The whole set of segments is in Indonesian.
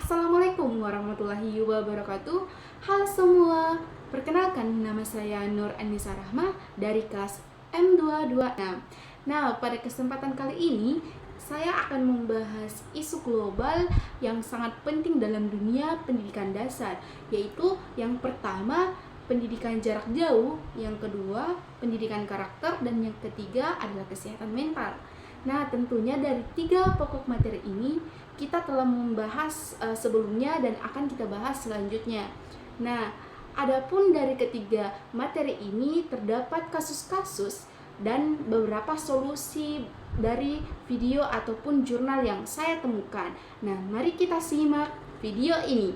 Assalamualaikum warahmatullahi wabarakatuh. Halo semua, perkenalkan nama saya Nur Anissa Rahma dari kelas M226. Nah, pada kesempatan kali ini saya akan membahas isu global yang sangat penting dalam dunia pendidikan dasar, yaitu yang pertama pendidikan jarak jauh, yang kedua pendidikan karakter, dan yang ketiga adalah kesehatan mental. Nah, tentunya dari tiga pokok materi ini kita telah membahas sebelumnya dan akan kita bahas selanjutnya. Nah, adapun dari ketiga materi ini terdapat kasus-kasus dan beberapa solusi dari video ataupun jurnal yang saya temukan. Nah, mari kita simak video ini.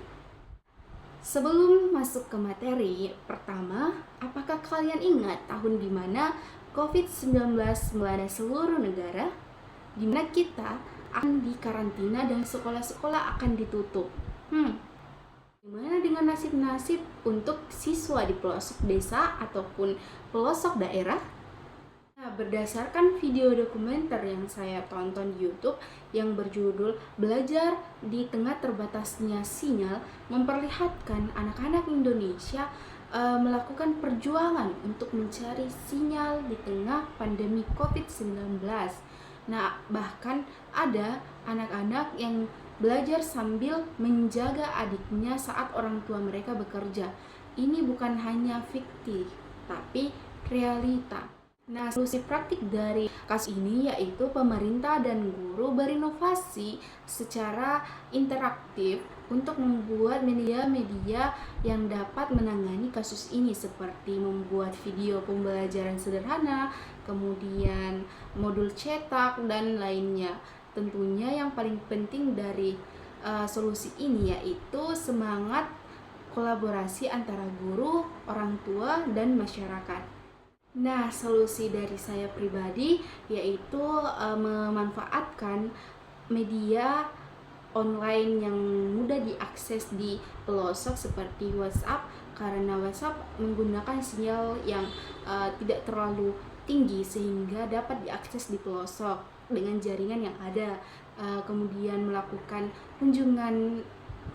Sebelum masuk ke materi pertama, apakah kalian ingat tahun di mana COVID-19 melanda seluruh negara? Di mana kita akan dikarantina dan sekolah-sekolah akan ditutup. Gimana dengan nasib-nasib untuk siswa di pelosok desa ataupun pelosok daerah? Nah, berdasarkan video dokumenter yang saya tonton di YouTube yang berjudul Belajar di Tengah Terbatasnya Sinyal, memperlihatkan anak-anak Indonesia melakukan perjuangan untuk mencari sinyal di tengah pandemi COVID-19. Nah, bahkan ada anak-anak yang belajar sambil menjaga adiknya saat orang tua mereka bekerja. Ini bukan hanya fiktif, tapi realita. Nah, solusi praktik dari kasus ini yaitu pemerintah dan guru berinovasi secara interaktif untuk membuat media-media yang dapat menangani kasus ini, seperti membuat video pembelajaran sederhana, kemudian modul cetak, dan lainnya. Tentunya yang paling penting dari solusi ini yaitu semangat kolaborasi antara guru, orang tua, dan masyarakat. Nah, solusi dari saya pribadi yaitu memanfaatkan media online yang mudah diakses di pelosok seperti WhatsApp, karena WhatsApp menggunakan sinyal yang tidak terlalu tinggi sehingga dapat diakses di pelosok dengan jaringan yang ada. Kemudian melakukan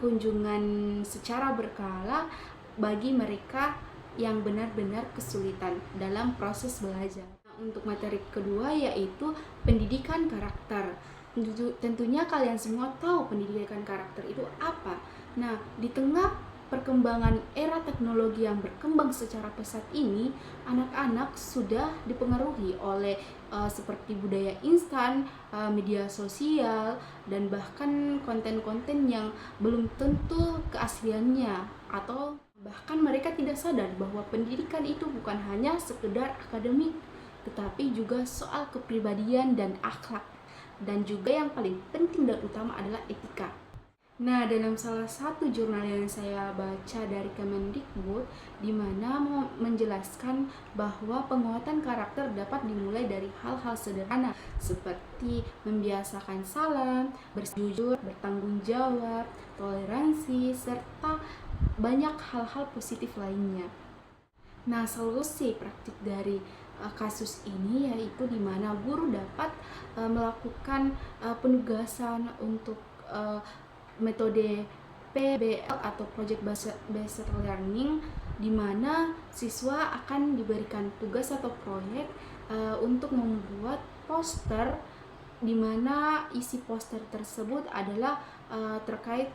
kunjungan secara berkala bagi mereka yang benar-benar kesulitan dalam proses belajar. Nah, untuk materi kedua yaitu pendidikan karakter. Tentunya kalian semua tahu pendidikan karakter itu apa. Nah, di tengah perkembangan era teknologi yang berkembang secara pesat ini, anak-anak sudah dipengaruhi oleh seperti budaya instan, media sosial, dan bahkan konten-konten yang belum tentu keasliannya, atau bahkan mereka tidak sadar bahwa pendidikan itu bukan hanya sekedar akademik, tetapi juga soal kepribadian dan akhlak, dan juga yang paling penting dan utama adalah etika. Nah, dalam salah satu jurnal yang saya baca dari Kemendikbud, di mana menjelaskan bahwa penguatan karakter dapat dimulai dari hal-hal sederhana seperti membiasakan salam, berjujur, bertanggung jawab, toleransi, serta banyak hal-hal positif lainnya. Nah, solusi praktik dari kasus ini yaitu di mana guru dapat melakukan penugasan untuk metode PBL atau Project Based Learning, di mana siswa akan diberikan tugas atau proyek untuk membuat poster, di mana isi poster tersebut adalah terkait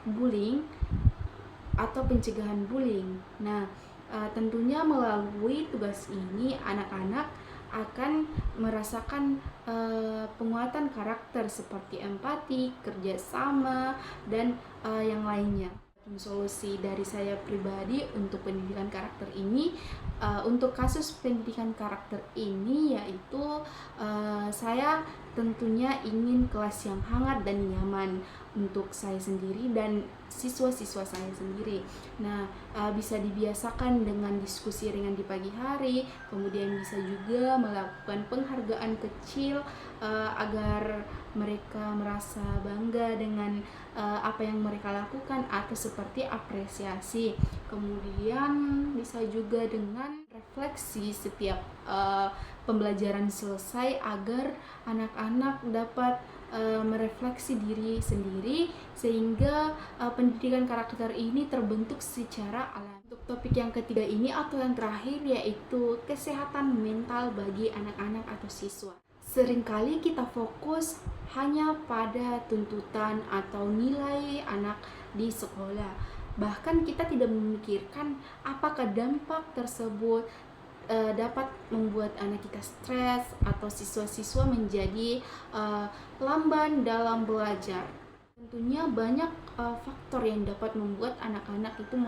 bullying atau pencegahan bullying. Nah, tentunya melalui tugas ini anak-anak akan merasakan penguatan karakter seperti empati, kerjasama, dan yang lainnya. Solusi dari saya pribadi untuk pendidikan karakter ini, untuk kasus pendidikan karakter ini yaitu saya tentunya ingin kelas yang hangat dan nyaman untuk saya sendiri dan siswa-siswa saya sendiri. Nah, bisa dibiasakan dengan diskusi ringan di pagi hari, kemudian bisa juga melakukan penghargaan kecil agar mereka merasa bangga dengan apa yang mereka lakukan atau seperti apresiasi. Kemudian bisa juga dengan refleksi setiap pembelajaran selesai agar anak-anak dapat merefleksi diri sendiri sehingga pendidikan karakter ini terbentuk secara alami. Untuk topik yang ketiga ini atau yang terakhir yaitu kesehatan mental bagi anak-anak atau siswa. Seringkali kita fokus hanya pada tuntutan atau nilai anak di sekolah. Bahkan kita tidak memikirkan apakah dampak tersebut dapat membuat anak kita stres atau siswa-siswa menjadi lamban dalam belajar. Tentunya banyak faktor yang dapat membuat anak-anak itu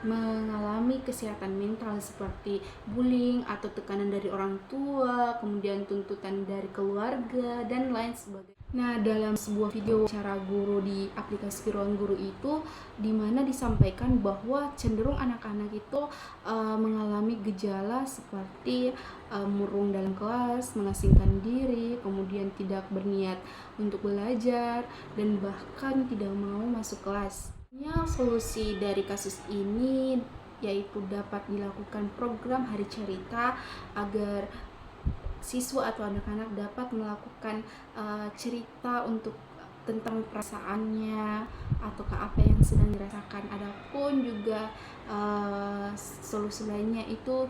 mengalami kesehatan mental seperti bullying atau tekanan dari orang tua, kemudian tuntutan dari keluarga, dan lain sebagainya. Nah, dalam sebuah video cara guru di aplikasi Ruang Guru itu dimana disampaikan bahwa cenderung anak-anak itu mengalami gejala seperti murung dalam kelas, mengasingkan diri, kemudian tidak berniat untuk belajar, dan bahkan tidak mau masuk kelas. Solusi dari kasus ini yaitu dapat dilakukan program hari cerita agar siswa atau anak-anak dapat melakukan cerita untuk tentang perasaannya atau apa yang sedang dirasakan. Adapun juga solusi lainnya itu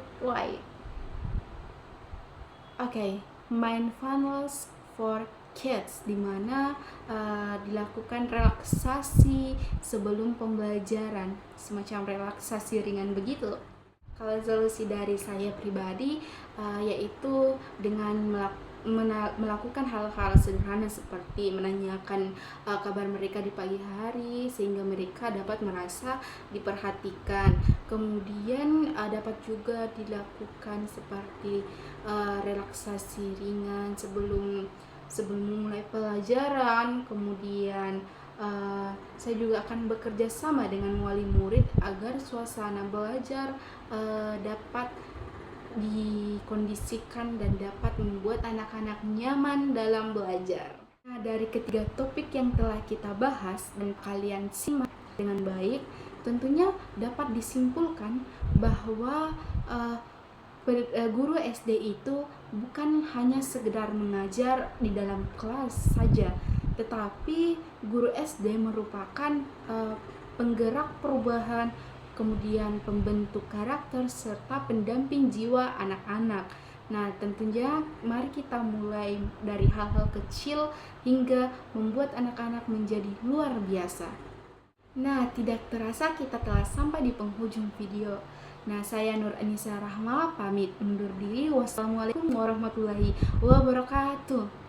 mindfulness for kids, di mana dilakukan relaksasi sebelum pembelajaran, semacam relaksasi ringan begitu. Kalau solusi dari saya pribadi yaitu dengan melakukan hal-hal sederhana seperti menanyakan kabar mereka di pagi hari sehingga mereka dapat merasa diperhatikan. Kemudian dapat juga dilakukan seperti relaksasi ringan sebelum memulai pelajaran. Kemudian saya juga akan bekerja sama dengan wali murid agar suasana belajar dapat dikondisikan dan dapat membuat anak-anak nyaman dalam belajar. Nah, dari ketiga topik yang telah kita bahas dan kalian simak dengan baik, tentunya dapat disimpulkan bahwa guru SD itu bukan hanya sekedar mengajar di dalam kelas saja, tetapi guru SD merupakan penggerak perubahan, kemudian pembentuk karakter, serta pendamping jiwa anak-anak. Nah, tentunya mari kita mulai dari hal-hal kecil hingga membuat anak-anak menjadi luar biasa. Nah, tidak terasa kita telah sampai di penghujung video. Nah, saya Nur Anissa Rahma pamit undur diri. Wassalamualaikum warahmatullahi wabarakatuh.